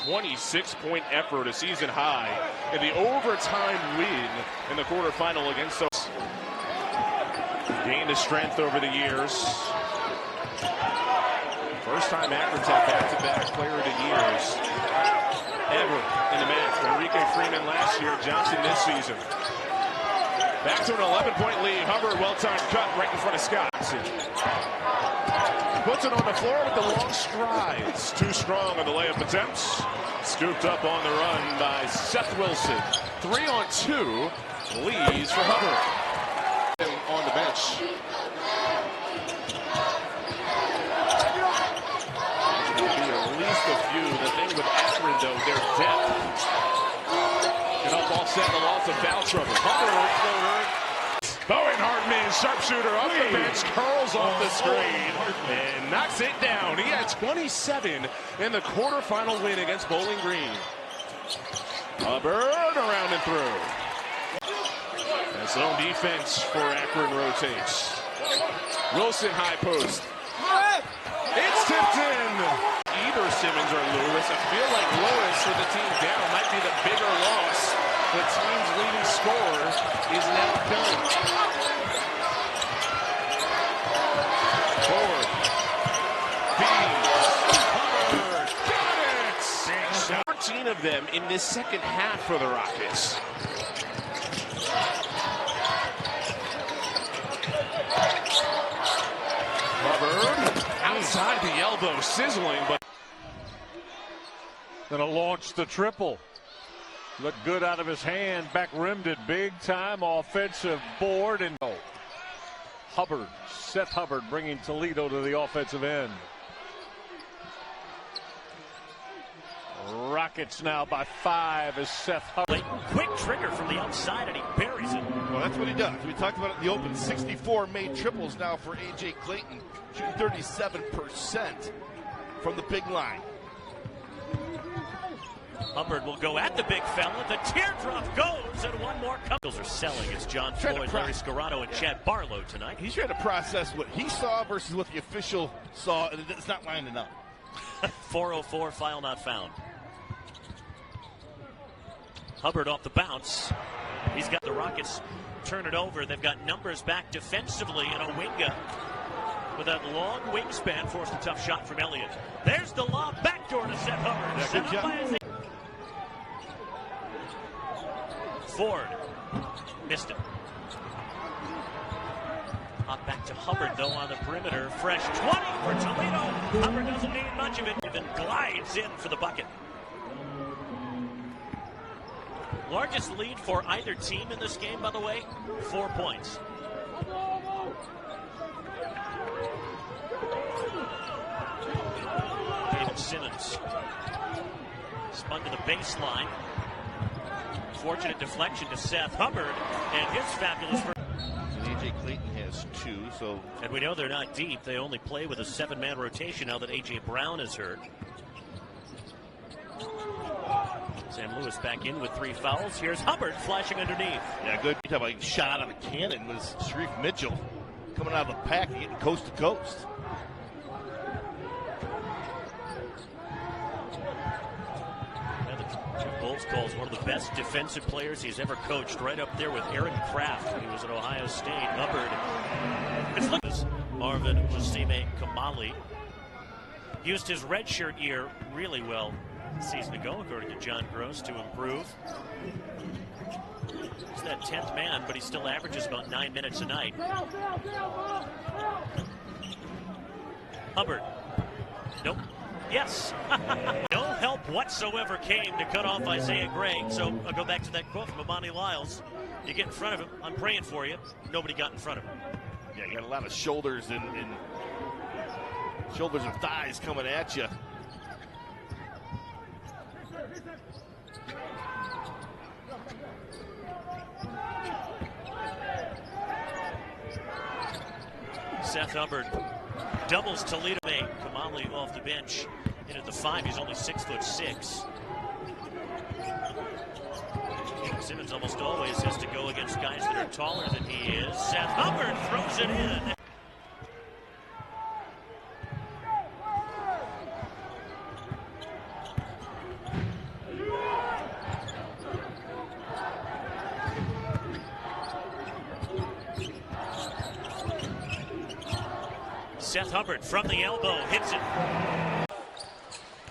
26-point effort, a season high, in the overtime win in the quarterfinal against us. Gained his strength over the years. First time Akron's had back-to-back player of the years ever in the match. Enrique Freeman last year, Johnson this season. Back to an 11-point lead. Hubbard, well-timed cut right in front of Scott. Puts it on the floor with the long strides. Too strong on the layup attempts. Scooped up on the run by Seth Wilson. 3-on-2 leads for Hubbard. On the bench. There'll be at least a few. The thing with Akron, though, their depth can help offset the loss of foul trouble. Hubbard, Bowen Hartman, sharpshooter off the bench, curls off the screen and knocks it down. He had 27 in the quarterfinal win against Bowling Green. Hubbard around and through. And zone defense for Akron rotates. Wilson high post. It's tipped in. Either Simmons or Lewis. I feel like Lewis with the team down might be the bigger loss. The team's leading scorer is now done. Forward. Hubbard. Got it! 14 of them in this second half for the Rockets. Hubbard outside the elbow, sizzling, but gonna launch the triple. Looked good out of his hand, back rimmed it big time, offensive board, and Hubbard, Seth Hubbard bringing Toledo to the offensive end. Rockets now by 5 as Seth Hubbard. Quick trigger from the outside and he buries it. Well, that's what he does. We talked about it in the open. 64 made triples now for A.J. Clayton, shooting 37% from the big line. Hubbard will go at the big fella. The teardrop goes, and one more cup. Are selling. It's John Floyd, Larry Scarrato, and Chad Barlow tonight. He's trying to process what he saw versus what the official saw, and it's not lining up. 4:04, file not found. Hubbard off the bounce. He's got the Rockets turn it over. They've got numbers back defensively, and Owinga with that long wingspan forced a tough shot from Elliott. There's the lob backdoor to Seth Hubbard. Yeah, good job. Ford missed it. Hop back to Hubbard, though, on the perimeter. Fresh 20 for Toledo. Hubbard doesn't need much of it, even glides in for the bucket. Largest lead for either team in this game, by the way, 4 points. David Simmons spun to the baseline. Fortunate deflection to Seth Hubbard and his fabulous. And A.J. Clayton has 2, so. And we know they're not deep. They only play with a 7-man rotation now that A.J. Brown is hurt. Sam Lewis back in with 3 fouls. Here's Hubbard flashing underneath. Yeah, good. You talk about a shot on a cannon was Sharif Mitchell coming out of the pack and getting coast to coast. Bulls calls one of the best defensive players he's ever coached, right up there with Aaron Kraft when he was at Ohio State. Hubbard. It's Marvin Wasime Kamali used his redshirt year really well a season ago, according to John Gross, to improve. He's that 10th man, but he still averages about 9 minutes a night. Hubbard. Nope. Yes. No help whatsoever came to cut off Isaiah Gray. So I'll go back to that quote from Amani Lyles. You get in front of him, I'm praying for you. Nobody got in front of him. Yeah, you got a lot of shoulders and shoulders and thighs coming at you. Seth Hubbard doubles Toledo. Kamali off the bench. In at the 5, he's only 6'6". Simmons almost always has to go against guys that are taller than he is. Seth Hubbard throws it in. Seth Hubbard from the elbow hits it.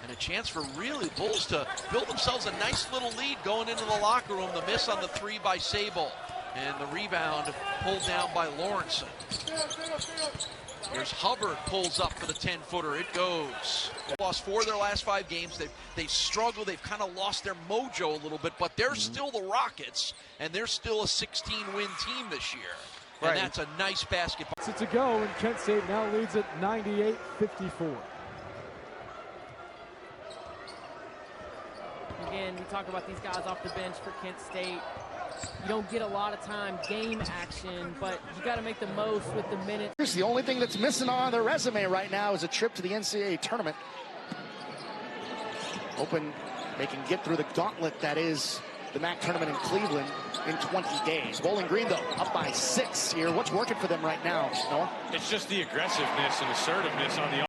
And a chance for really Bulls to build themselves a nice little lead going into the locker room. The miss on the three by Sable. And the rebound pulled down by Lawrence. Here's Hubbard, pulls up for the 10-footer. It goes. Lost 4 of their last 5 games. They've struggled. They've kind of lost their mojo a little bit, but they're still the Rockets, and they're still a 16-win team this year. And that's a nice basketball. To go, and Kent State now leads at 98-54. Again, we talk about these guys off the bench for Kent State. You don't get a lot of time, game action, but you got to make the most with the minutes. The only thing that's missing on their resume right now is a trip to the NCAA tournament. Hoping they can get through the gauntlet that is the MAC tournament in Cleveland in 20 days. Bowling Green, though, up by 6 here. What's working for them right now, Noah? It's just the aggressiveness and assertiveness on the